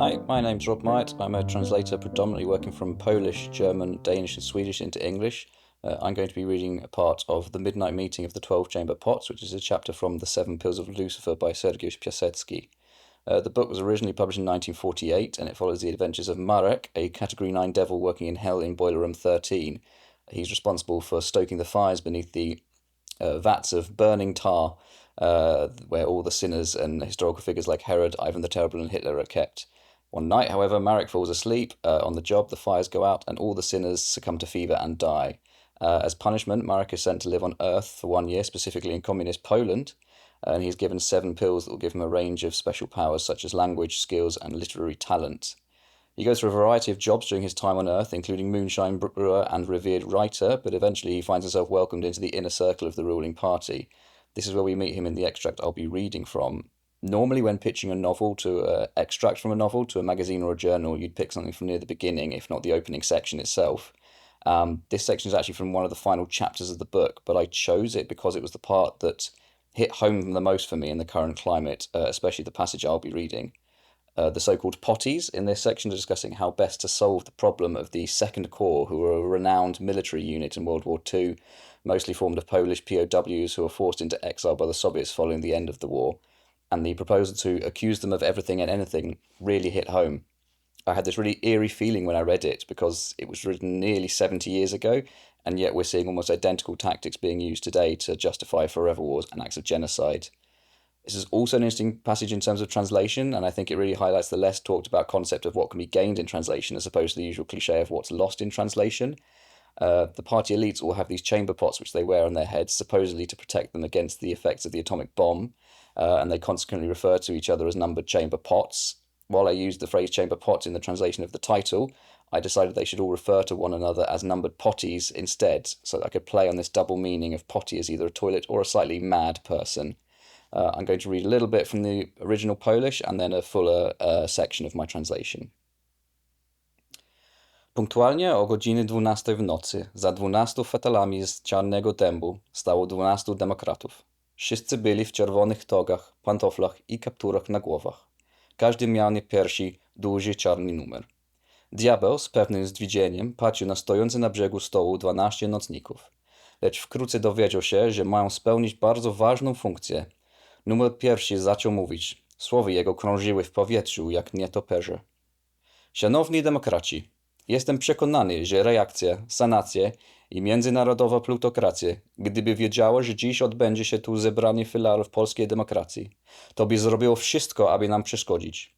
Hi, my name's Rob Myatt. I'm a translator predominantly working from Polish, German, Danish and Swedish into English. I'm going to be reading a part of The Midnight Meeting of the 12 Chamber Pots, which is a chapter from The Seven Pills of Lucifer by Sergiusz Piasecki. The book was originally published in 1948 and it follows the adventures of Myatt, a Category 9 devil working in hell in Boiler Room 13. He's responsible for stoking the fires beneath the vats of burning tar, where all the sinners and historical figures like Herod, Ivan the Terrible, and Hitler are kept. One night, however, Myatt falls asleep on the job, the fires go out, and all the sinners succumb to fever and die. As punishment, Myatt is sent to live on Earth for 1 year, specifically in communist Poland, and he's given 7 pills that will give him a range of special powers such as language, skills, and literary talent. He goes through a variety of jobs during his time on Earth, including moonshine brewer and revered writer, but eventually he finds himself welcomed into the inner circle of the ruling party. This is where we meet him in the extract I'll be reading from. Normally, when pitching a novel to extract from a novel to a magazine or a journal, you'd pick something from near the beginning, if not the opening section itself. This section is actually from one of the final chapters of the book, but I chose it because it was the part that hit home the most for me in the current climate, especially the passage I'll be reading. The so-called potties in this section are discussing how best to solve the problem of the Second Corps, who were a renowned military unit in World War II, mostly formed of Polish POWs who were forced into exile by the Soviets following the end of the war. And the proposal to accuse them of everything and anything really hit home. I had this really eerie feeling when I read it because it was written nearly 70 years ago, and yet we're seeing almost identical tactics being used today to justify forever wars and acts of genocide. This is also an interesting passage in terms of translation, and I think it really highlights the less talked about concept of what can be gained in translation as opposed to the usual cliche of what's lost in translation. The party elites all have these chamber pots which they wear on their heads, supposedly to protect them against the effects of the atomic bomb, and they consequently refer to each other as numbered chamber pots. While I used the phrase chamber pots in the translation of the title, I decided they should all refer to one another as numbered potties instead, so that I could play on this double meaning of potty as either a toilet or a slightly mad person. I'm going to read a little bit from the original Polish and then a fuller section of my translation. Punktualnie o godzinie 12 w nocy, za 12 fetalami z czarnego dębu, stało 12 demokratów. Wszyscy byli w czerwonych togach, pantoflach i kapturach na głowach. Każdy miał na piersi duży czarny numer. Diabeł z pewnym zdziwieniem patrzył na stojące na brzegu stołu 12 nocników. Lecz wkrótce dowiedział się, że mają spełnić bardzo ważną funkcję. Numer pierwszy zaczął mówić. Słowa jego krążyły w powietrzu jak nietoperze. Szanowni demokraci, jestem przekonany, że reakcja, sanacje i międzynarodowa plutokracja, gdyby wiedziała, że dziś odbędzie się tu zebranie filarów polskiej demokracji, to by zrobiło wszystko, aby nam przeszkodzić.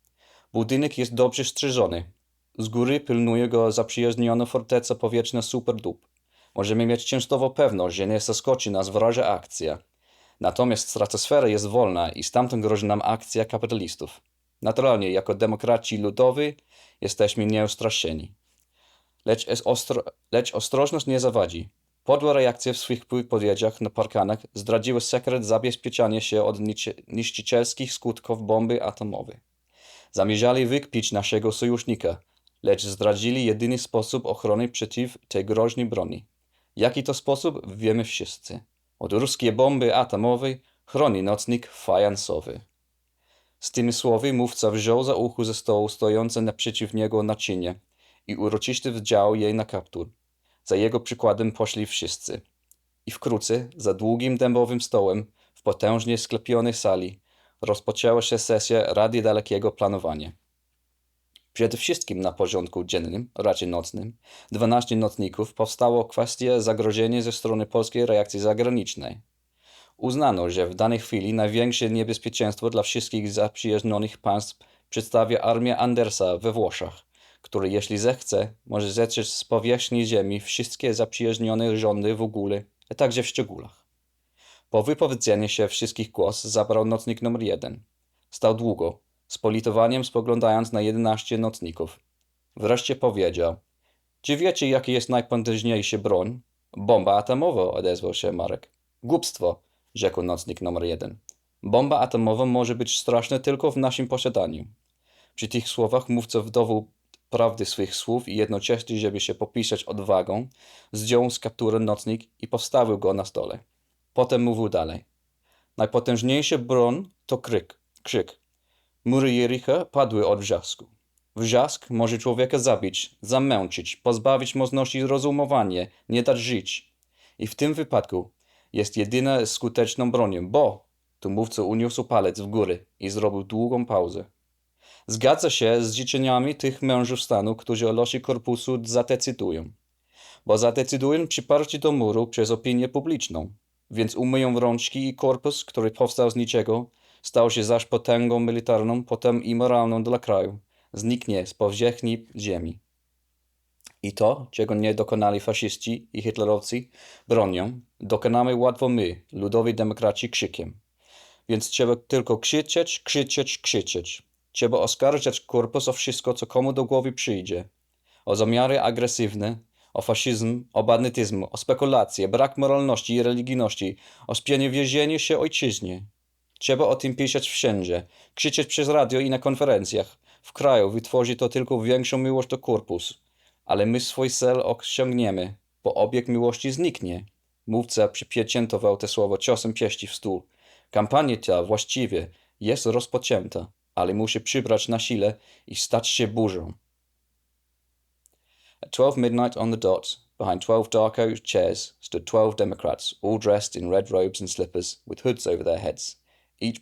Budynek jest dobrze strzeżony. Z góry pilnuje go zaprzyjaźniona forteca powietrzna Superdup. Możemy mieć częstowo pewność, że nie zaskoczy nas wroża akcja. Natomiast stratosfera jest wolna i stamtąd grozi nam akcja kapitalistów. Naturalnie, jako demokraci ludowi, jesteśmy nieustraszeni. Lecz ostrożność nie zawadzi. Podłe reakcje w swych wypowiedziach na parkanach zdradziły sekret zabezpieczania się od niszczycielskich skutków bomby atomowej. Zamierzali wykpić naszego sojusznika, lecz zdradzili jedyny sposób ochrony przeciw tej groźnej broni. Jaki to sposób, wiemy wszyscy. Od ruskiej bomby atomowej chroni nocnik fajansowy. Z tymi słowy mówca wziął za ucho ze stołu stojące naprzeciw niego naczynie i uroczyście wdział jej na kaptur. Za jego przykładem poszli wszyscy. I wkrótce, za długim dębowym stołem, w potężnie sklepionej sali, rozpoczęła się sesja Rady Dalekiego Planowania. Przede wszystkim na porządku dziennym, raczej nocnym, 12 nocników powstało kwestia zagrożenia ze strony polskiej reakcji zagranicznej. Uznano, że w danej chwili największe niebezpieczeństwo dla wszystkich zaprzyjaźnionych państw przedstawia armia Andersa we Włoszech, który jeśli zechce, może zetrzeć z powierzchni ziemi wszystkie zaprzyjaźnione rządy w ogóle, a także w szczegółach. Po wypowiedzeniu się wszystkich głos zabrał nocnik numer 1. Stał długo, z politowaniem spoglądając na 11 nocników. Wreszcie powiedział: czy wiecie, jaki jest najpotężniejszy broń? Bomba atomowa, odezwał się Marek. Głupstwo, rzekł nocnik numer 1. Bomba atomowa może być straszna tylko w naszym posiadaniu. Przy tych słowach mówca w dowód prawdy swych słów i jednocześnie, żeby się popisać odwagą, zdjął z kaptura nocnik i postawił go na stole. Potem mówił dalej. Najpotężniejsza broń to krzyk. Mury Jericha padły od wrzasku. Wrzask może człowieka zabić, zamęczyć, pozbawić możliwości rozumowania, nie dać żyć. I w tym wypadku jest jedyna skuteczną bronią, bo tu mówca uniósł palec w górę i zrobił długą pauzę. Zgadza się z życzeniami tych mężów stanu, którzy o losie korpusu zadecydują. Bo zadecydują przyparci do muru przez opinię publiczną. Więc umyją rączki i korpus, który powstał z niczego, stał się zaś potęgą militarną, potem i moralną dla kraju. Zniknie z powierzchni ziemi. I to, czego nie dokonali faszyści i hitlerowcy bronią, dokonamy łatwo my, ludowi demokraci, krzykiem. Więc trzeba tylko krzyczeć, krzyczeć, krzyczeć. Trzeba oskarżać korpus o wszystko, co komu do głowy przyjdzie. O zamiary agresywne, o faszyzm, o bandytyzm, o spekulacje, brak moralności i religijności, o sprzeniewierzenie się ojczyźnie. Trzeba o tym pisać wszędzie, krzyczeć przez radio i na konferencjach. W kraju wytworzy to tylko większą miłość do korpusu. Ale my swój cel osiągniemy, bo obiekt miłości zniknie. Mówca przypieczętował te słowa ciosem pięści w stół. Kampania ta właściwie jest rozpoczęta, ale musi przybrać na sile i stać się burzą. At 12 midnight on the dot, behind 12 dark oak chairs, stood 12 Democrats, all dressed in red robes and slippers, with hoods over their heads. Each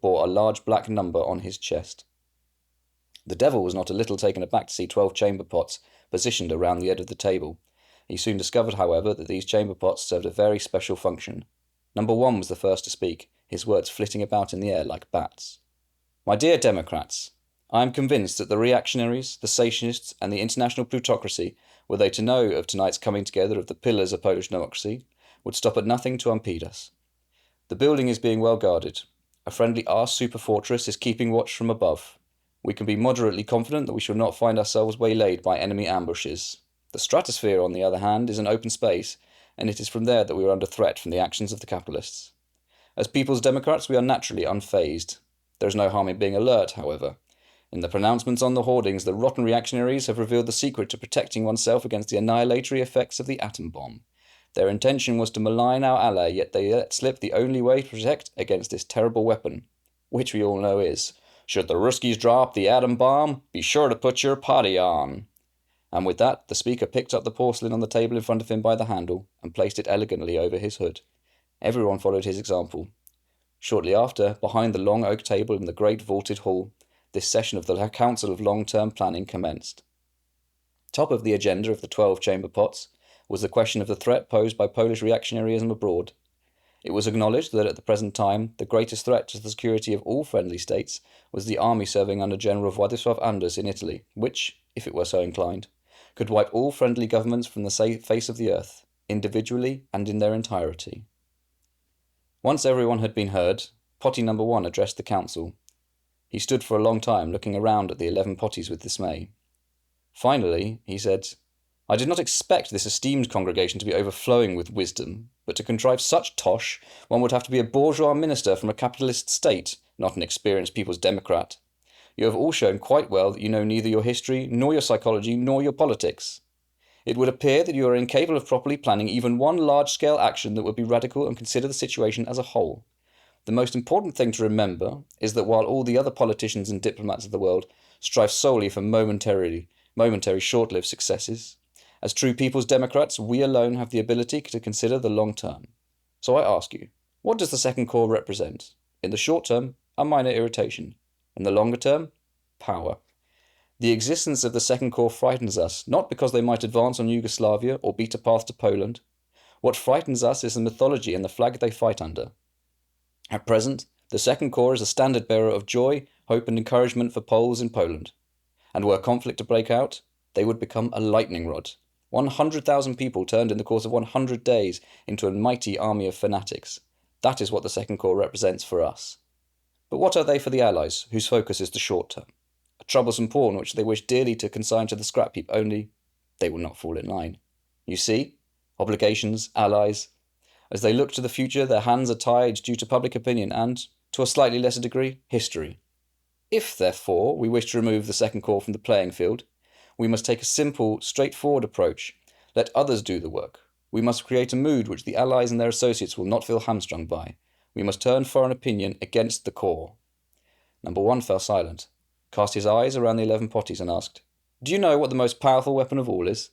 bore a large black number on his chest. The devil was not a little taken aback to see 12 chamber pots positioned around the edge of the table. He soon discovered, however, that these chamber pots served a very special function. Number 1 was the first to speak, his words flitting about in the air like bats. My dear Democrats, I am convinced that the reactionaries, the Sationists, and the international plutocracy, were they to know of tonight's coming together of the pillars of Polish democracy, would stop at nothing to impede us. The building is being well guarded. A friendly arse super fortress is keeping watch from above. We can be moderately confident that we shall not find ourselves waylaid by enemy ambushes. The stratosphere, on the other hand, is an open space, and it is from there that we are under threat from the actions of the capitalists. As People's Democrats, we are naturally unfazed. There is no harm in being alert, however. In the pronouncements on the hoardings, the rotten reactionaries have revealed the secret to protecting oneself against the annihilatory effects of the atom bomb. Their intention was to malign our ally, yet they let slip the only way to protect against this terrible weapon, which we all know is, should the Ruskies drop the atom bomb, be sure to put your potty on. And with that, the speaker picked up the porcelain on the table in front of him by the handle and placed it elegantly over his hood. Everyone followed his example. Shortly after, behind the long oak table in the great vaulted hall, this session of the Council of Long-Term Planning commenced. Top of the agenda of the 12 chamber pots was the question of the threat posed by Polish reactionaryism abroad. It was acknowledged that at the present time the greatest threat to the security of all friendly states was the army serving under General Władysław Anders in Italy, which, if it were so inclined, could wipe all friendly governments from the face of the earth, individually and in their entirety. Once everyone had been heard, potty number 1 addressed the council. He stood for a long time looking around at the 11 potties with dismay. Finally, he said, I did not expect this esteemed congregation to be overflowing with wisdom, but to contrive such tosh, one would have to be a bourgeois minister from a capitalist state, not an experienced People's Democrat. You have all shown quite well that you know neither your history, nor your psychology, nor your politics. It would appear that you are incapable of properly planning even one large-scale action that would be radical and consider the situation as a whole. The most important thing to remember is that while all the other politicians and diplomats of the world strive solely for momentary short-lived successes, as true People's Democrats, we alone have the ability to consider the long term. So I ask you, what does the Second Corps represent? In the short term, a minor irritation. In the longer term, power. The existence of the Second Corps frightens us, not because they might advance on Yugoslavia or beat a path to Poland. What frightens us is the mythology and the flag they fight under. At present, the Second Corps is a standard-bearer of joy, hope and encouragement for Poles in Poland. And were conflict to break out, they would become a lightning rod. 100,000 people turned in the course of 100 days into a mighty army of fanatics. That is what the Second Corps represents for us. But what are they for the Allies, whose focus is the short term? A troublesome pawn which they wish dearly to consign to the scrap heap, only they will not fall in line. You see? Obligations, allies. As they look to the future, their hands are tied due to public opinion and, to a slightly lesser degree, history. If, therefore, we wish to remove the Second Corps from the playing field, we must take a simple, straightforward approach. Let others do the work. We must create a mood which the Allies and their associates will not feel hamstrung by. We must turn foreign opinion against the Corps. Number 1 fell silent. cast his eyes around the 11 potties and asked, "Do you know what the most powerful weapon of all is?"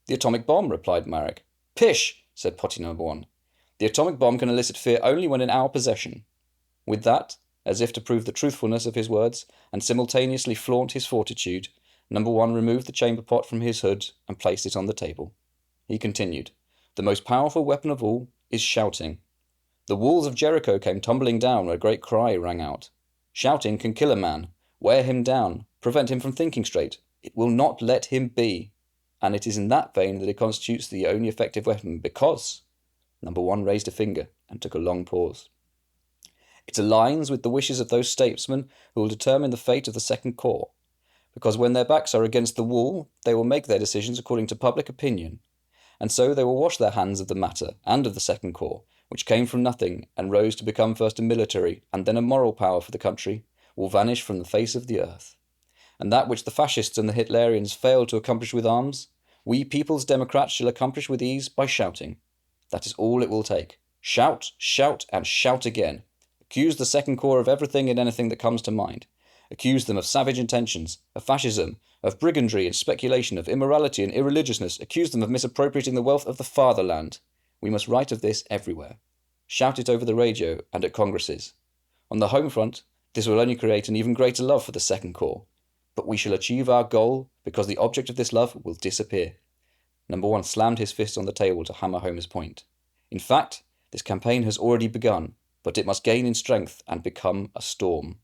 "The atomic bomb," replied Marek. "Pish!" said potty number 1. "The atomic bomb can elicit fear only when in our possession." With that, as if to prove the truthfulness of his words and simultaneously flaunt his fortitude, number 1 removed the chamber pot from his hood and placed it on the table. He continued, "The most powerful weapon of all is shouting. The walls of Jericho came tumbling down when a great cry rang out. Shouting can kill a man, wear him down, prevent him from thinking straight. It will not let him be. And it is in that vein that it constitutes the only effective weapon because—" Number 1 raised a finger and took a long pause. "It aligns with the wishes of those statesmen who will determine the fate of the Second Corps, because when their backs are against the wall, they will make their decisions according to public opinion, and so they will wash their hands of the matter and of the Second Corps, which came from nothing and rose to become first a military and then a moral power for the country, will vanish from the face of the earth. And that which the fascists and the Hitlerians failed to accomplish with arms, we People's Democrats shall accomplish with ease by shouting. That is all it will take. Shout, shout, and shout again. Accuse the Second Corps of everything and anything that comes to mind. Accuse them of savage intentions, of fascism, of brigandry and speculation, of immorality and irreligiousness. Accuse them of misappropriating the wealth of the fatherland. We must write of this everywhere. Shout it over the radio and at congresses. On the home front, this will only create an even greater love for the Second Corps. But we shall achieve our goal because the object of this love will disappear." Number 1 slammed his fist on the table to hammer home his point. "In fact, this campaign has already begun, but it must gain in strength and become a storm.